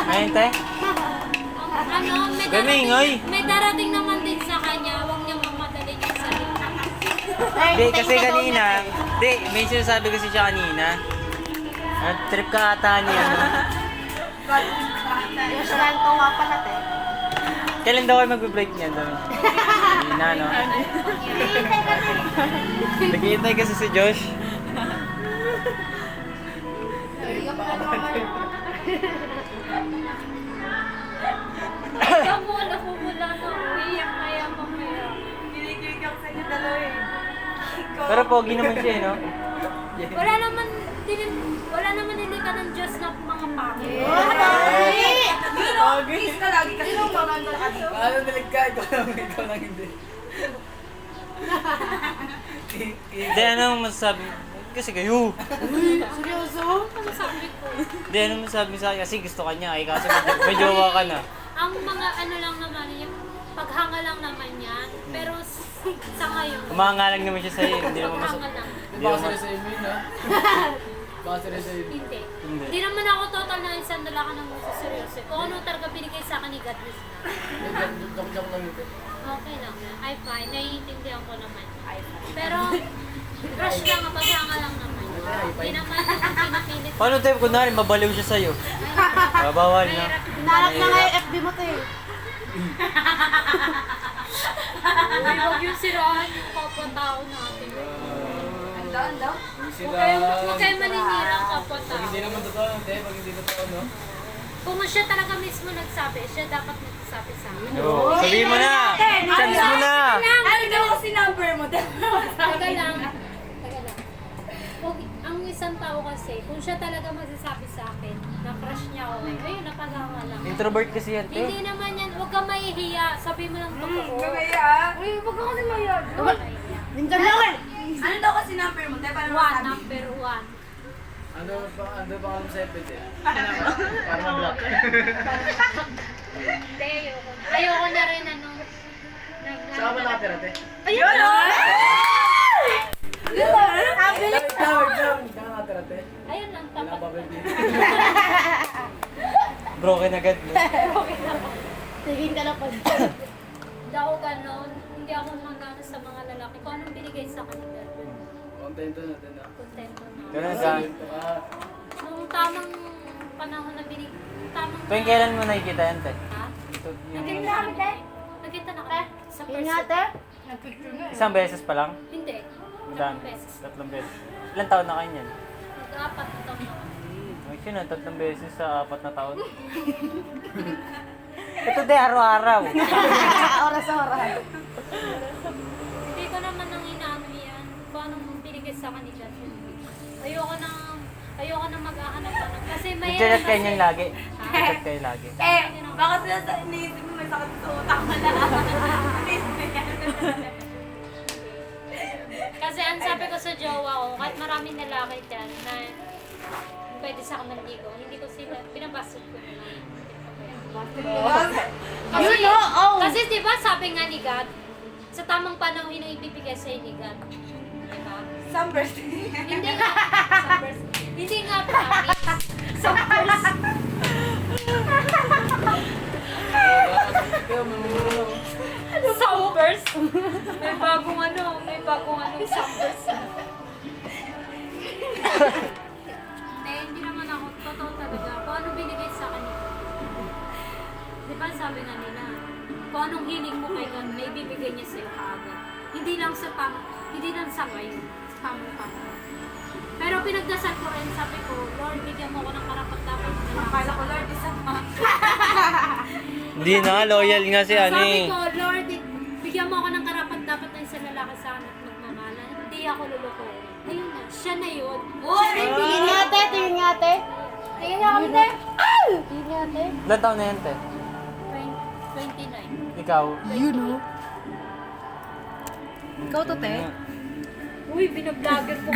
Ayun, te. Ano, Gamingay. may darating naman din sa kanya. Huwag niya mamadali yung sarili. Hindi, kasi kanina, hindi, may sinasabi kasi siya kanina. Trip ka ata niya. Yung santo nga pala, te. Kailan daw kayo magbe-break niyan? Hindi na, no? Naghihintay kasi si Josh. Kamu, napumula na. Umiyak kaya mamaya. Kinikilig ako sa inyo dalawa eh. Pero pogi naman siya, no? Wala naman nilika ng Diyos na mga pangit. Kiss ka lagi kasi nung mga Ano nilig ka? Ikaw lang hindi. Hindi, anong masasabi? Kasi kayo. seryoso? Ano sabi ko? Hindi, anong masasabi sa akin? Kasi gusto ka niya, eh. Kasi may jowa ka na. Ang mga ano lang naman, yung paghanga lang naman yan. Pero sa ngayon, Kumangalang naman siya sa'yo. Hindi naman paghanga lang. Hindi Baka naman. sila sa imo yun, ha? Baka sila sa imo. Hindi. Hindi. Hindi naman ako total na isang dala ka ng muso seryoso. Kung ano talaga binigay sa akin ni God is na. Joke lang ito. Okay lang. I'm fine. Naiintindihan ko naman. Pero, crush lang, paghanga lang naman. Hindi naman yung pinapilit. Paano tayo? Kunwari, mabaliw siya sa'yo. Bawal na. Hinarap na nga yung FB mo, te. Uy, huwag yung sirahan yung kapwa-tao natin. Ando? Huwag kayo maninira ang kapwa-tao. Hindi naman totoo, hindi. Pag hindi totoo, no? Kung siya talaga mismo nagsabi, siya dapat nagsasabi sa akin. Yo, sabihin mo na! Chance mo na! Ano daw kasi number mo? Taga lang. Kung ang isang tao kasi, kung siya talaga magsasabi sa akin, na crush niya ako, ayun, napagama lang. Introvert kasi yan, te. Hindi naman yan, huwag ka mahihiya. Sabi mo lang totoo. Mamaya. Uy, huwag ka kasi mahihiya. Minsan lang eh. Ano daw kasi number mo? Te, paano One, masabi? number one. Ano ba kami sa FB, eh? Para ma-block. Hindi, ayoko na rin ano. Saan ka ba nakatira, te? Ayun o! Wait lang. Saan ka nakatira, te? Ayun lang, tapat. Nababay din. Broken agad, no? Tingin ka na pa. Hindi ako ganon. Hindi ako magana sa mga lalaki. Kung anong binigay sa kanila, Kontento natin, ha? kontento na. Ganun sa... Nung tamang panahon na binigay, tamang... Tuwing kailan mo nakikita yan, te? Ha? Ito, yung... Nakita na kami sa Yun person. nga, te. Isang beses pa lang? Hindi. Madami. 3 beses. 3 beses. Ilang taon na kayo niyan? Nag-apat na taon na kami. Ay, siya na, 3 beses sa 4 na taon. Ito, te, araw-araw. Oras-oras. Hindi ko naman nang inaano yan. Kung anong binigay sa kanila. Ayoko na mag-ahanap pa. Kasi may... Nagchat kayo niyan lagi. Nagchat kayo lagi. Baka sila sa iniisip mo may sakit sa utak mo na. Kasi ang sabi ko sa jowa ko, kahit maraming lalaki dyan na pwede sa akin manligo, hindi ko sila, pinabasok ko na lang. Kasi, You know, oh. kasi diba sabi nga ni God, sa tamang panahon na ibibigay sa'yo ni God. Diba? Summers. Hindi nga, hindi nga promise. Summers. May bagong summers. Hindi naman ako, totoo talaga. Kung ano binigay sa kanila. Di ba sabi nga nila, kung anong hiling mo kay God, may bibigay niya sa'yo kaagad. Hindi lang sa ngayon, sa tamang panahon. Pero pinagdasal ko rin, sabi ko, Lord, bigyan mo ako ng karapat-dapat na lalaki. Akala ko, Lord, isa pa. Hindi na, loyal nga si Ani. Sabi ko, Lord, bigyan mo ako ng karapat-dapat na isang lalaki sa anak magmamahalan. Hindi ako lulukoy. Ayun na, siya na yun. Tingin nga, te. Tingin nga, te. Tingin nga kami, te. Tingin nga, te. Ilan taon na yan, te? 29. Ikaw? You know. Ikaw to, te? Uy, binablogger ko.